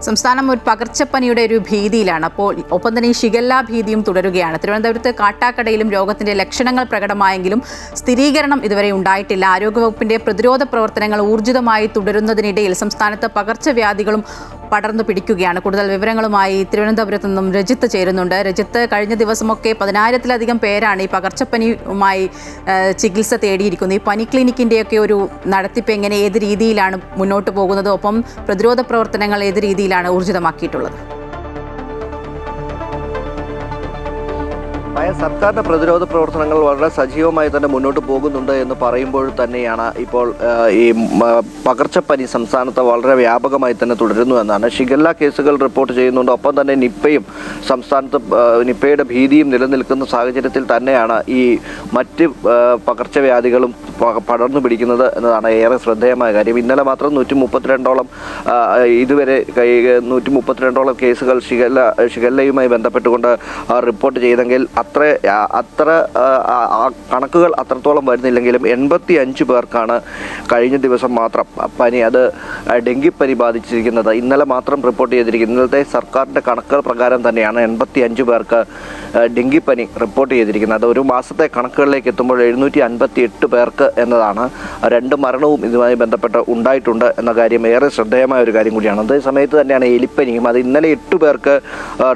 സംസ്ഥാനം ഒരു പകർച്ചപ്പനിയുടെ ഒരു ഭീതിയിലാണ്. അപ്പോൾ ഒപ്പം തന്നെ ഈ ഷിഗല്ല ഭീതിയും തുടരുകയാണ്. തിരുവനന്തപുരത്ത് കാട്ടാക്കടയിലും രോഗത്തിന്റെ ലക്ഷണങ്ങൾ പ്രകടമായെങ്കിലും സ്ഥിരീകരണം ഇതുവരെ ഉണ്ടായിട്ടില്ല. ആരോഗ്യവകുപ്പിന്റെ പ്രതിരോധ പ്രവർത്തനങ്ങൾ ഊർജിതമായി തുടരുന്നതിനിടയിൽ സംസ്ഥാനത്ത് പകർച്ചവ്യാധികളും പടർന്നു പിടിക്കുകയാണ്. കൂടുതൽ വിവരങ്ങളുമായി തിരുവനന്തപുരത്ത് നിന്നും രജിത്ത് ചേരുന്നുണ്ട്. രജിത്ത്, കഴിഞ്ഞ ദിവസമൊക്കെ 10,000-ലധികം പേരാണ് ഈ പകർച്ചപ്പനിയുമായി ചികിത്സ തേടിയിരിക്കുന്നത്. ഈ പനി ക്ലിനിക്കിൻ്റെയൊക്കെ ഒരു നടത്തിപ്പ് എങ്ങനെ, ഏത് രീതിയിലാണ് മുന്നോട്ട് പോകുന്നത്? ഒപ്പം പ്രതിരോധ പ്രവർത്തനങ്ങൾ ഏത് രീതിയിലാണ് ഊർജിതമാക്കിയിട്ടുള്ളത്? സർക്കാരിന്റെ പ്രതിരോധ പ്രവർത്തനങ്ങൾ വളരെ സജീവമായി തന്നെ മുന്നോട്ട് പോകുന്നുണ്ട് എന്ന് പറയുമ്പോൾ തന്നെയാണ് ഇപ്പോൾ ഈ പകർച്ചപ്പനി സംസ്ഥാനത്ത് വളരെ വ്യാപകമായി തന്നെ തുടരുന്നു എന്നാണ്. ഷിഗല്ല കേസുകൾ റിപ്പോർട്ട് ചെയ്യുന്നുണ്ട്. ഒപ്പം തന്നെ നിപ്പയും സംസ്ഥാനത്ത് നിപ്പയുടെ ഭീതിയും നിലനിൽക്കുന്ന സാഹചര്യത്തിൽ തന്നെയാണ് ഈ മറ്റ് പകർച്ചവ്യാധികളും പടർന്നു പിടിക്കുന്നത് എന്നതാണ് ഏറെ ശ്രദ്ധേയമായ കാര്യം. ഇന്നലെ മാത്രം 132ഓളം ഇതുവരെ 132ഓളം കേസുകൾ ഷിഗല്ലയുമായി ബന്ധപ്പെട്ടുകൊണ്ട് റിപ്പോർട്ട് ചെയ്തെങ്കിൽ അത്ര കണക്കുകൾ അത്രത്തോളം വരുന്നില്ലെങ്കിലും 85 പേർക്കാണ് കഴിഞ്ഞ ദിവസം മാത്രം പനി, അത് ഡെങ്കിപ്പനി ബാധിച്ചിരിക്കുന്നത്. ഇന്നലെ മാത്രം റിപ്പോർട്ട് ചെയ്തിരിക്കുന്നത്. ഇന്നലത്തെ സർക്കാരിൻ്റെ കണക്കുകൾ പ്രകാരം തന്നെയാണ് 85 പേർക്ക് ഡെങ്കിപ്പനി റിപ്പോർട്ട് ചെയ്തിരിക്കുന്നത്. അത് ഒരു മാസത്തെ കണക്കുകളിലേക്ക് എത്തുമ്പോൾ 758 പേർക്ക് എന്നതാണ്. 2 മരണവും ഇതുമായി ബന്ധപ്പെട്ട് ഉണ്ടായിട്ടുണ്ട് എന്ന കാര്യം ഏറെ ശ്രദ്ധേയമായ ഒരു കാര്യം കൂടിയാണ്. അതേ സമയത്ത് തന്നെയാണ് എലിപ്പനിയും. അത് ഇന്നലെ 8 പേർക്ക്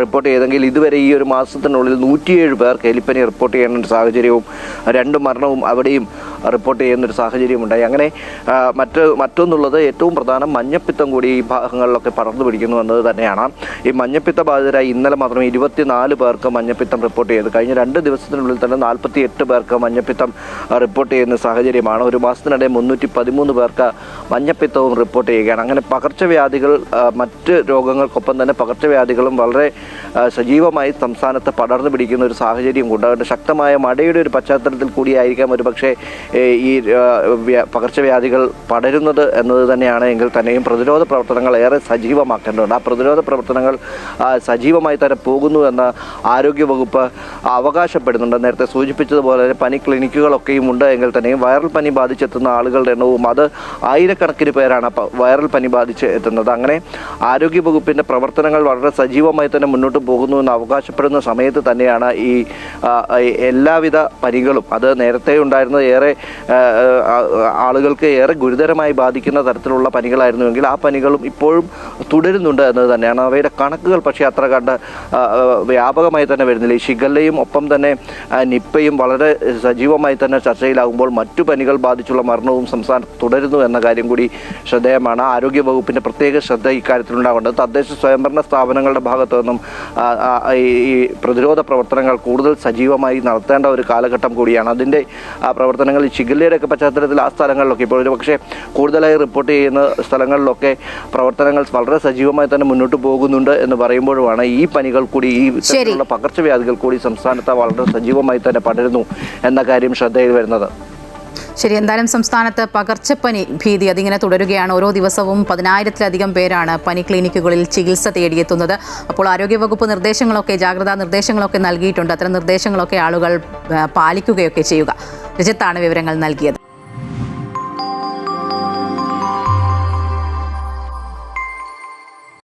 റിപ്പോർട്ട് ചെയ്തെങ്കിൽ ഇതുവരെ ഈ ഒരു മാസത്തിനുള്ളിൽ 107 പേർക്ക് എലിപ്പനി റിപ്പോർട്ട് ചെയ്യുന്ന ഒരു സാഹചര്യവും 2 മരണവും അവിടെയും റിപ്പോർട്ട് ചെയ്യുന്നൊരു സാഹചര്യമുണ്ടായി. അങ്ങനെ മറ്റൊന്നുള്ളത്, ഏറ്റവും പ്രധാനം മഞ്ഞപ്പിത്തം കൂടി ഈ ഭാഗങ്ങളിലൊക്കെ പടർന്നു പിടിക്കുന്നു എന്നത് തന്നെയാണ്. ഈ മഞ്ഞപ്പിത്ത ബാധിതരായി ഇന്നലെ മാത്രം 24 പേർക്ക് മഞ്ഞപ്പിത്തം റിപ്പോർട്ട് ചെയ്തു. കഴിഞ്ഞ 2 ദിവസത്തിനുള്ളിൽ തന്നെ 48 പേർക്ക് മഞ്ഞപ്പിത്തം റിപ്പോർട്ട് ചെയ്യുന്ന സാഹചര്യമാണ്. ഒരു മാസത്തിനിടെ 313 പേർക്ക് മഞ്ഞപ്പിത്തവും റിപ്പോർട്ട് ചെയ്യുകയാണ്. അങ്ങനെ പകർച്ചവ്യാധികൾ, മറ്റ് രോഗങ്ങൾക്കൊപ്പം തന്നെ പകർച്ചവ്യാധികളും വളരെ സജീവമായി സംസ്ഥാനത്ത് പടർന്നു പിടിക്കുന്ന ഒരു സാഹചര്യം കൊണ്ട് ശക്തമായ മഴയുടെ ഒരു പശ്ചാത്തലത്തിൽ കൂടിയായിരിക്കാം ഒരുപക്ഷെ ഈ പകർച്ചവ്യാധികൾ പടരുന്നത് എന്നത് തന്നെയാണ്. എങ്കിൽ തന്നെയും പ്രതിരോധ പ്രവർത്തനങ്ങൾ ഏറെ സജീവമാക്കേണ്ടതുണ്ട്. ആ പ്രതിരോധ പ്രവർത്തനങ്ങൾ സജീവമായി തന്നെ പോകുന്നു എന്ന് ആരോഗ്യവകുപ്പ് അവകാശപ്പെടുന്നുണ്ട്. നേരത്തെ സൂചിപ്പിച്ചതുപോലെ പനി ക്ലിനിക്കുകളൊക്കെയും ഉണ്ട്. എങ്കിൽ തന്നെയും വൈറൽ പനി ബാധിച്ചെത്തുന്ന ആളുകളുടെ എണ്ണവും അത് ആയിരക്കണക്കിന് പേരാണ് വൈറൽ പനി ബാധിച്ച് എത്തുന്നത്. അങ്ങനെ ആരോഗ്യവകുപ്പിൻ്റെ പ്രവർത്തനങ്ങൾ വളരെ സജീവമായി തന്നെ മുന്നോട്ട് പോകുന്നു എന്ന് അവകാശപ്പെടുന്ന സമയത്ത് തന്നെയാണ് ഈ എല്ലാവിധ പനികളും, അത് നേരത്തെ ഉണ്ടായിരുന്ന ഏറെ ആളുകൾക്ക് ഏറെ ഗുരുതരമായി ബാധിക്കുന്ന തരത്തിലുള്ള പനികളായിരുന്നുവെങ്കിൽ ആ പനികളും ഇപ്പോഴും തുടരുന്നുണ്ട് എന്നത് തന്നെയാണ്. അവയുടെ കണക്കുകൾ പക്ഷേ അത്ര കണ്ട് വ്യാപകമായി തന്നെ വരുന്നില്ല. ഈ ഷിഗല്ലയും ഒപ്പം തന്നെ നിപ്പയും വളരെ സജീവമായി തന്നെ ചർച്ചയിലാകുമ്പോൾ മറ്റു പനികൾ ബാധിച്ചുള്ള മരണവും സംസ്ഥാനത്ത് തുടരുന്നു എന്ന കാര്യം കൂടി ശ്രദ്ധേയമാണ്. ആരോഗ്യവകുപ്പിൻ്റെ പ്രത്യേക ശ്രദ്ധ ഇക്കാര്യത്തിലുണ്ടാകേണ്ടത്. തദ്ദേശ സ്വയംഭരണ സ്ഥാപനങ്ങളുടെ ഭാഗത്തു നിന്നും ഈ പ്രതിരോധ പ്രവർത്തനങ്ങൾ കൂടുതൽ സജീവമായി നടത്തേണ്ട ഒരു കാലഘട്ടം കൂടിയാണ്. അതിൻ്റെ പ്രവർത്തനങ്ങൾ ഈ ഷിഗല്ലയുടെയൊക്കെ പശ്ചാത്തലത്തിൽ ആ സ്ഥലങ്ങളിലൊക്കെ ഇപ്പോൾ ഒരു പക്ഷേ കൂടുതലായി റിപ്പോർട്ട് ചെയ്യുന്ന സ്ഥലങ്ങളിലൊക്കെ പ്രവർത്തനങ്ങൾ വളരെ സജീവമായി തന്നെ മുന്നോട്ട് പോകുന്നുണ്ട് എന്ന് പറയുമ്പോഴുമാണ് ഈ പനികൾ കൂടി, ഈ തരത്തിലുള്ള പകർച്ചവ്യാധികൾ കൂടി സംസ്ഥാനത്ത് വളരെ സജീവമായി തന്നെ പടരുന്നു എന്ന കാര്യം ശ്രദ്ധയിൽ വരുന്നത്. ശരി, എന്തായാലും സംസ്ഥാനത്ത് പകർച്ചപ്പനി ഭീതി അതിങ്ങനെ തുടരുകയാണ്. ഓരോ ദിവസവും 10,000-ലധികം പേരാണ് പനി ക്ലിനിക്കുകളിൽ ചികിത്സ തേടിയെത്തുന്നത്. അപ്പോൾ ആരോഗ്യവകുപ്പ് നിർദ്ദേശങ്ങളൊക്കെ, ജാഗ്രതാ നിർദ്ദേശങ്ങളൊക്കെ നൽകിയിട്ടുണ്ട്. അത്തരം നിർദ്ദേശങ്ങളൊക്കെ ആളുകൾ പാലിക്കുകയൊക്കെ ചെയ്യുക. രജിത്താണ് വിവരങ്ങൾ നൽകിയത്.